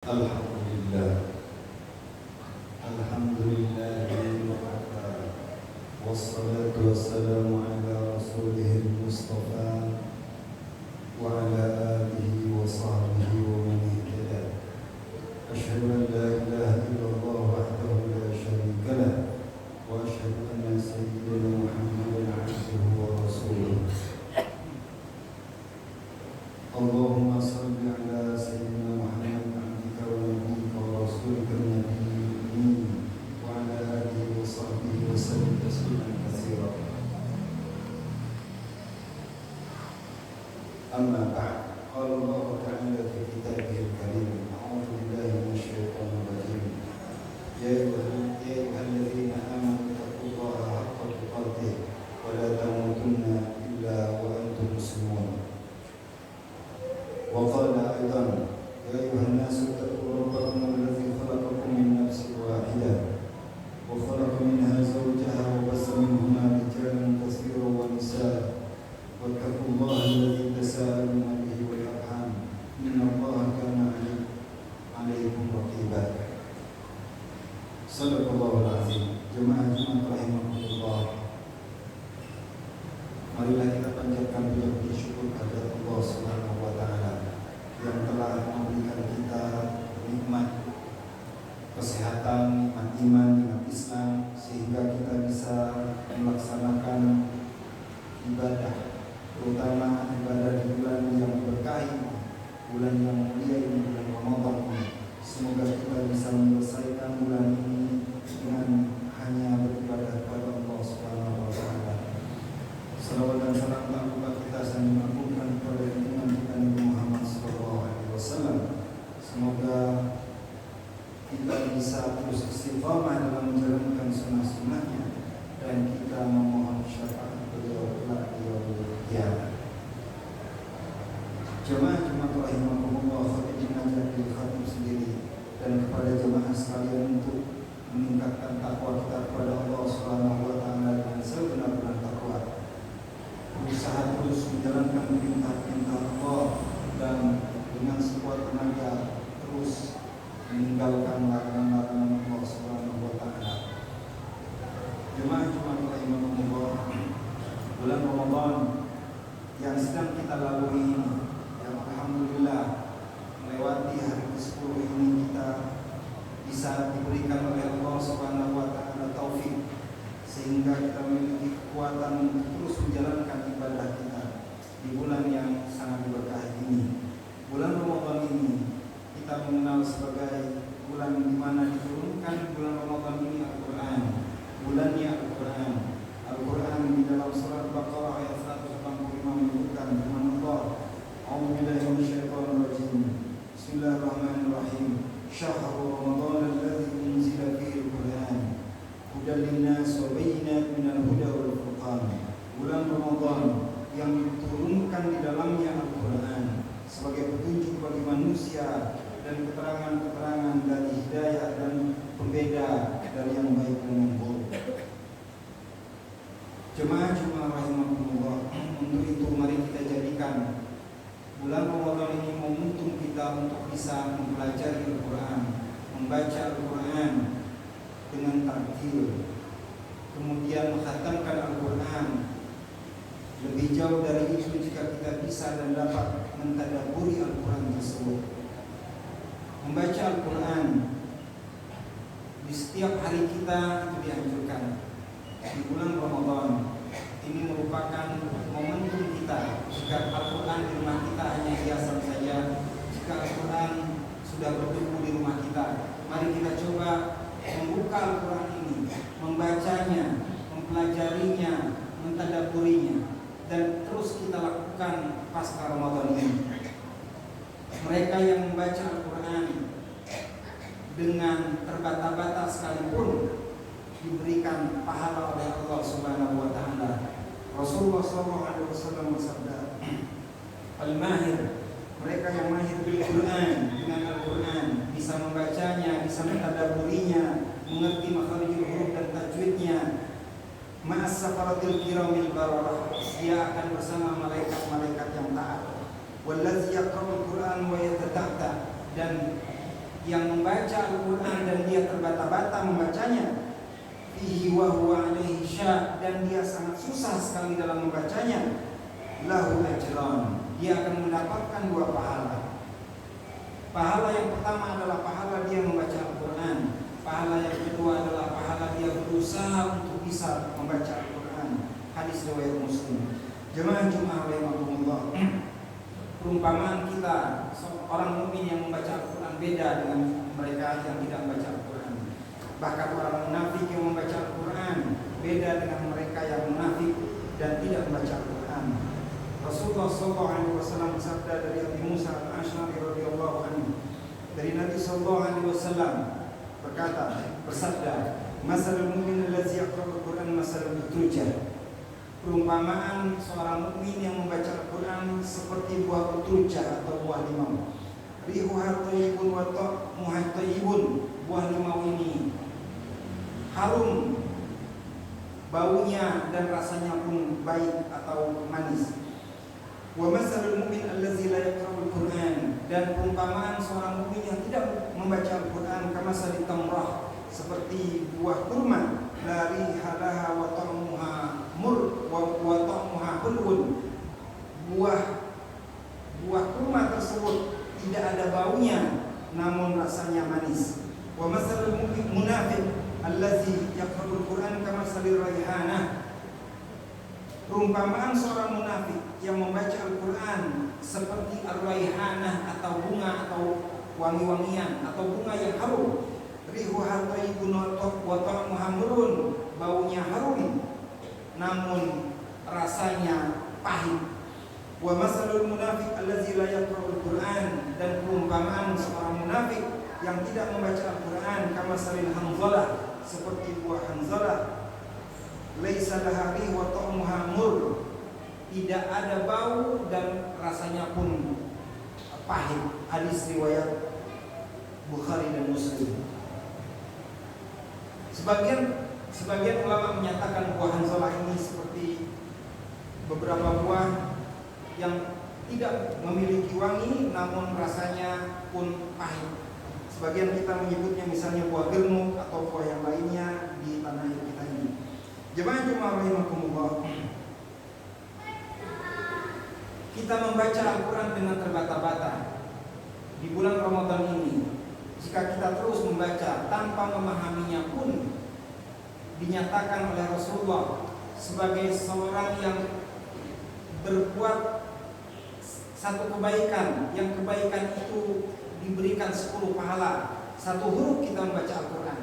Alhamdulillah, Alhamdulillahi wa kafa, wassalatu wassalamu ala rasulihil mustafa wa ala alihi wa sahbihi wa man ihtada. Asyhadu an la ilaha illallah wahdahu la syarika lah wa asyhadu anna sayyidina Muhammadan abduhu wa rasuluh. Allahumma salli ala sayyidina Muhammad abdika wa nabiyyika wa rasulika an-nabiyyi wa ala alihi wa sahbihi wa sallim tasliman katsira. Amma ba'd. Qala Allah ta'ala fi kitabihil karim, a'udzu billahi minasy syaithanir rajim. Ya ayyuhalladzina amanu taqullaha haqqa tuqatih wa la tamutunna illa wa antum muslimun. وقال أيضا يا أيها الناس اتقوا ربكم الذي خلقكم من نفس واحدة وخلق منها زوجها وبث منهما رجالا كثيرا ونساء واتقوا الله الذي تساءلون به والأرحام إن الله كان عليكم رقيبا. صدق الله العظيم. Jemaah rahimakumullah. Marilah kita panjatkan puji syukur kepada Allah Subhanahu wa taala yang telah memberikan kita nikmat kesehatan, nikmat iman, nikmat Islam, sehingga kita bisa melaksanakan ibadah, terutama ibadah di bulan yang berkahi, bulan yang mulia ini, bulan Ramadan ini. Semoga kita bisa menyelesaikan bulan ini dengan hanya beribadah kepada Allah Subhanahu wa taala. Salawat dan salam tak kita sering mengagunkan kepada junjungan kita Nabi Muhammad SAW. Semoga kita bisa terus istiqamah dalam menjalankan sunnah-sunnahnya dan kita memohon syafaat beliau kelak di yaumil qiyamah. Jemaah rahimakumullah, khatib mengajak diri khatib sendiri dan kepada jemaah sekalian untuk meningkatkan takwa kita kepada Allah Subhanahu wa taala dengan sebenar-benar takwa. Berusaha terus menjalankan perintah-perintah Allah dan dengan sekuat tenaga terus meninggalkan larangan-larangan Allah Subhanahu wa taala. Jemaah rahimakumullah, bulan Ramadan yang sedang kita lalui ini, yang alhamdulillah melewati hari ke-10 ini, kita bisa diberikan oleh Allah Subhanahu wa taala taufik sehingga kita memiliki kekuatan untuk terus menjalankan ibadah kita di bulan yang sangat berkah ini. Bulan Ramadan ini kita mengenal sebagai bulan di mana diturunkan bulan Ramadan ini Al-Quran. Bulannya Al-Quran. Al-Quran di dalam surah Baqarah ayat 185 menyebutkan firman Allah, A'udzubillahi minasyaitonir rajim. Bismillahirrahmanirrahim. Syahrul Ramadan alladzi unzila fihi Al-Quran hudan linnas wa bayyinatin minal huda wal furqan. Bulan Ramadan yang diturunkan di dalamnya Al-Quran sebagai petunjuk bagi manusia dan keterangan-keterangan dari hidayah dan pembeda dari yang baik dan yang buruk. Jemaah rahimakumullah, untuk itu mari kita jadikan bulan Ramadan ini momentum kita untuk bisa mempelajari Al-Quran, membaca Al-Quran dengan tartil, kemudian menghatamkan Al-Quran. Lebih jauh dari itu jika kita bisa dan dapat mentadabburi Al-Quran tersebut, membaca Al-Quran di setiap hari kita itu dianjurkan. Di bulan Ramadan ini merupakan momentum kita. Jika Al-Quran di rumah kita hanya hiasan saja, jika Al-Quran sudah bertumbuh di rumah kita, mari kita coba membuka Al-Quran ini, membacanya, mempelajarinya, mentadabburinya, dan terus kita lakukan pasca Ramadan ini. Mereka yang membaca Al-Quran dengan terbata-bata sekalipun diberikan pahala oleh Allah Subhanahu wa taala. Rasulullah SAW bersabda, Al-Mahir, mereka yang mahir bil Quran, dengan Al-Quran, bisa membacanya, bisa mentadabburinya, mengerti makharijul huruf dan tajwidnya, ma'as safaratil kiramil bararah, dia akan bersama malaikat-malaikat yang taat. Wallazi yaqra'ul Qur'an wa yatata'ta, dan yang membaca Al-Quran dan dia terbata-bata membacanya, fihi wa huwa alaihi syaq, dan dia sangat susah sekali dalam membacanya, lahu ajran, dia akan mendapatkan 2 pahala. Pahala yang pertama adalah pahala dia membaca Al-Quran. Pahala yang kedua adalah pahala dia berusaha untuk bisa membaca Al-Quran. Hadis riwayat Muslim. Jemaah Jumat rahimakumullah. Perumpamaan kita orang mukmin yang membaca Al-Quran beda dengan mereka yang tidak membaca Al-Quran. Bahkan orang munafik yang membaca Al-Quran beda dengan mereka yang munafik dan tidak membaca Al-Quran. Rasulullah SAW bersabda dari Abi Musa al-Asy'ari radhiyallahu anhu, dari Nabi SAW bersabda, "Masalul mu'min allazi yaqra'ul Qur'an masalul utrujah." Perumpamaan seorang mukmin yang membaca Al-Quran seperti buah utrujah atau buah limau. Rihuha thayyibun wa ta'muha thayyibun. Buah limau ini harum baunya dan rasanya pun baik atau manis. Wa masalul mu'min allazi la yaqra'ul Qur'an, dan perumpamaan seorang mukmin yang tidak membaca Al-Qur'an kamasalit tamrah, seperti buah kurma, la rihalaha wa ta'muha mur wa ta'muha hulwun. Buah kurma tersebut tidak ada baunya namun rasanya manis. Wa masalul mu'min munafiq allazi yaqra'ul Qur'an kamasalir raihanah. Perumpamaan seorang munafik yang membaca Al-Quran seperti ar-raihanah atau bunga atau wangi-wangian atau bunga yang harum. Rihuha thayyibun wa ta'muha murrun, baunya harum namun rasanya pahit. Wa masalul munafiq allazi la yaqra'ul Qur'an, dan perumpamaan seorang munafik yang tidak membaca Al-Quran kamasalil hanzalah, seperti buah hanzalah. Laisa laha rih wa ta'muha mur, tidak ada bau dan rasanya pun pahit. Hadis riwayat Bukhari dan Muslim. Sebagian ulama menyatakan buah hanzalah ini seperti beberapa buah yang tidak memiliki wangi namun rasanya pun pahit. Sebagian kita menyebutnya misalnya buah gelmuk atau buah yang lainnya di tanah air kita ini. Jemaah Jumat rahimakumullah, kita membaca Al-Quran dengan terbata-bata di bulan Ramadan ini. Jika kita terus membaca tanpa memahaminya pun, dinyatakan oleh Rasulullah sebagai seorang yang berbuat satu kebaikan, yang kebaikan itu diberikan 10 pahala. 1 huruf kita membaca Al-Quran.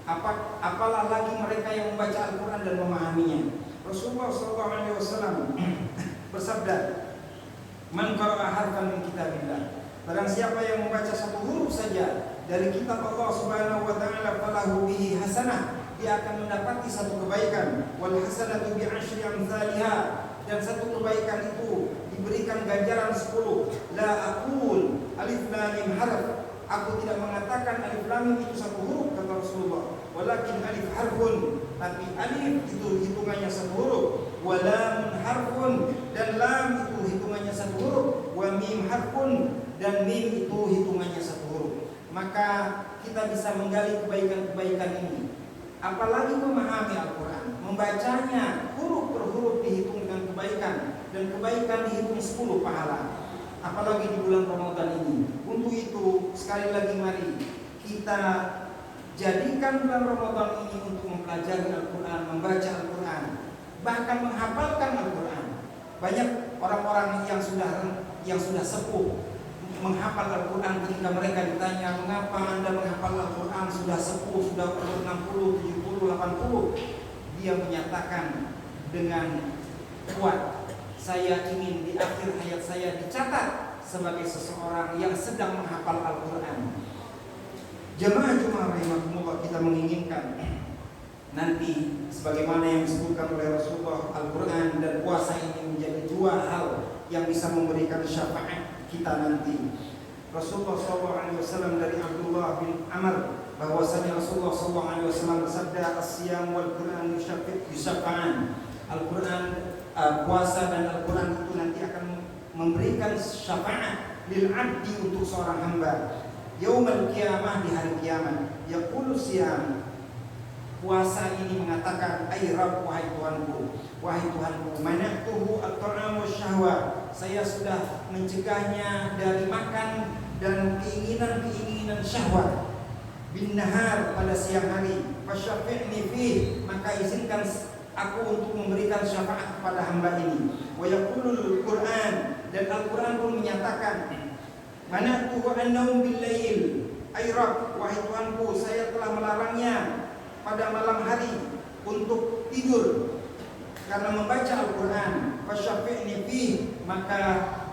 Apalah lagi mereka yang membaca Al-Quran dan memahaminya. Rasulullah SAW bersabda, "Man qara'a harfan min kitabillah." Barang siapa yang membaca 1 huruf saja dari kitab Allah Subhanahu wa taala, falahu bihi hasanah, dia akan mendapati 1 kebaikan. Wal hasanatu bi asyri amsalha, dan 1 kebaikan itu diberikan ganjaran 10. La aqul alif lam mim harf, aku tidak mengatakan alif lam mim itu 1 huruf, kata Rasulullah. Walakin alif harfun, tapi alif itu hitungannya 1 huruf. Wa lam harfun, dan lam itu hitungannya 1 huruf. Wa mim harfun, dan mim itu hitungannya 1 huruf. Maka kita bisa menggali kebaikan-kebaikan ini. Apalagi memahami Al-Quran, membacanya huruf per huruf dihitung dengan kebaikan, dan kebaikan dihitung 10 pahala. Apalagi di bulan Ramadan ini. Untuk itu sekali lagi mari kita jadikan bulan Ramadan ini untuk mempelajari Al-Quran, membaca Al-Quran, bahkan menghafalkan Al-Quran. Banyak orang-orang yang sudah sepuh menghafal Al-Quran. Ketika mereka ditanya, mengapa anda menghafal Al-Quran sudah sepuh, sudah 60, 70, 80, dia menyatakan dengan kuat, saya ingin di akhir hayat saya dicatat sebagai seseorang yang sedang menghafal Al-Quran. Jemaah Jumat rahimakumullah, kita menginginkan nanti sebagaimana yang disebutkan oleh Rasulullah, Al-Quran dan puasa ini menjadi 2 hal yang bisa memberikan syafaat kita nanti. Rasulullah SAW dari Abdullah bin Amr bahwasanya Rasulullah SAW bersabda, "As-siyam wal Quran yusyafa'an." Al-Quran, puasa dan Al-Quran itu nanti akan memberikan syafaat lil abdi, untuk seorang hamba. Yaumul qiyamah, di hari kiamat. Yaqulu siyam, puasa ini mengatakan, ai Rabb, wahai Tuhanku, mana'tuhu at-ta'am wasyahwa, saya sudah mencegahnya dari makan dan keinginan-keinginan syahwat, bin nahar, pada siang hari, fasyafi'ni fih, maka izinkan aku untuk memberikan syafaat kepada hamba ini. Wa yaqulul Qur'an, dan Al-Qur'an pun menyatakan, mana'tuhu an-naum bil lail, ai Rabb, wahai Tuhanku, saya telah melarangnya pada malam hari untuk tidur karena membaca Al-Quran. Fasyafi'ni fih, maka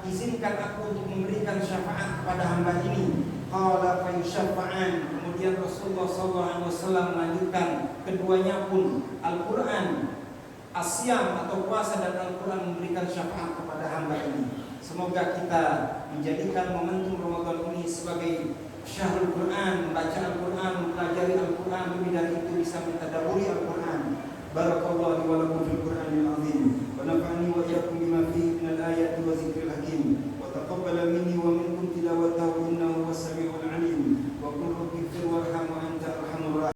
izinkan aku untuk memberikan syafaat kepada hamba ini. Qala fayusyafa'an, kemudian Rasulullah SAW melanjutkan, keduanya pun Al-Quran, asyam atau puasa dan Al-Quran memberikan syafaat kepada hamba ini. Semoga kita menjadikan momentum Ramadan ini sebagai syahrul Quran, membaca Al-Quran, mempelajari Al-Quran, lebih dari itu bisa mentadabburi Al-Quran. Barakallahu wa lakum fil Qur'anil azim wa nafa'ani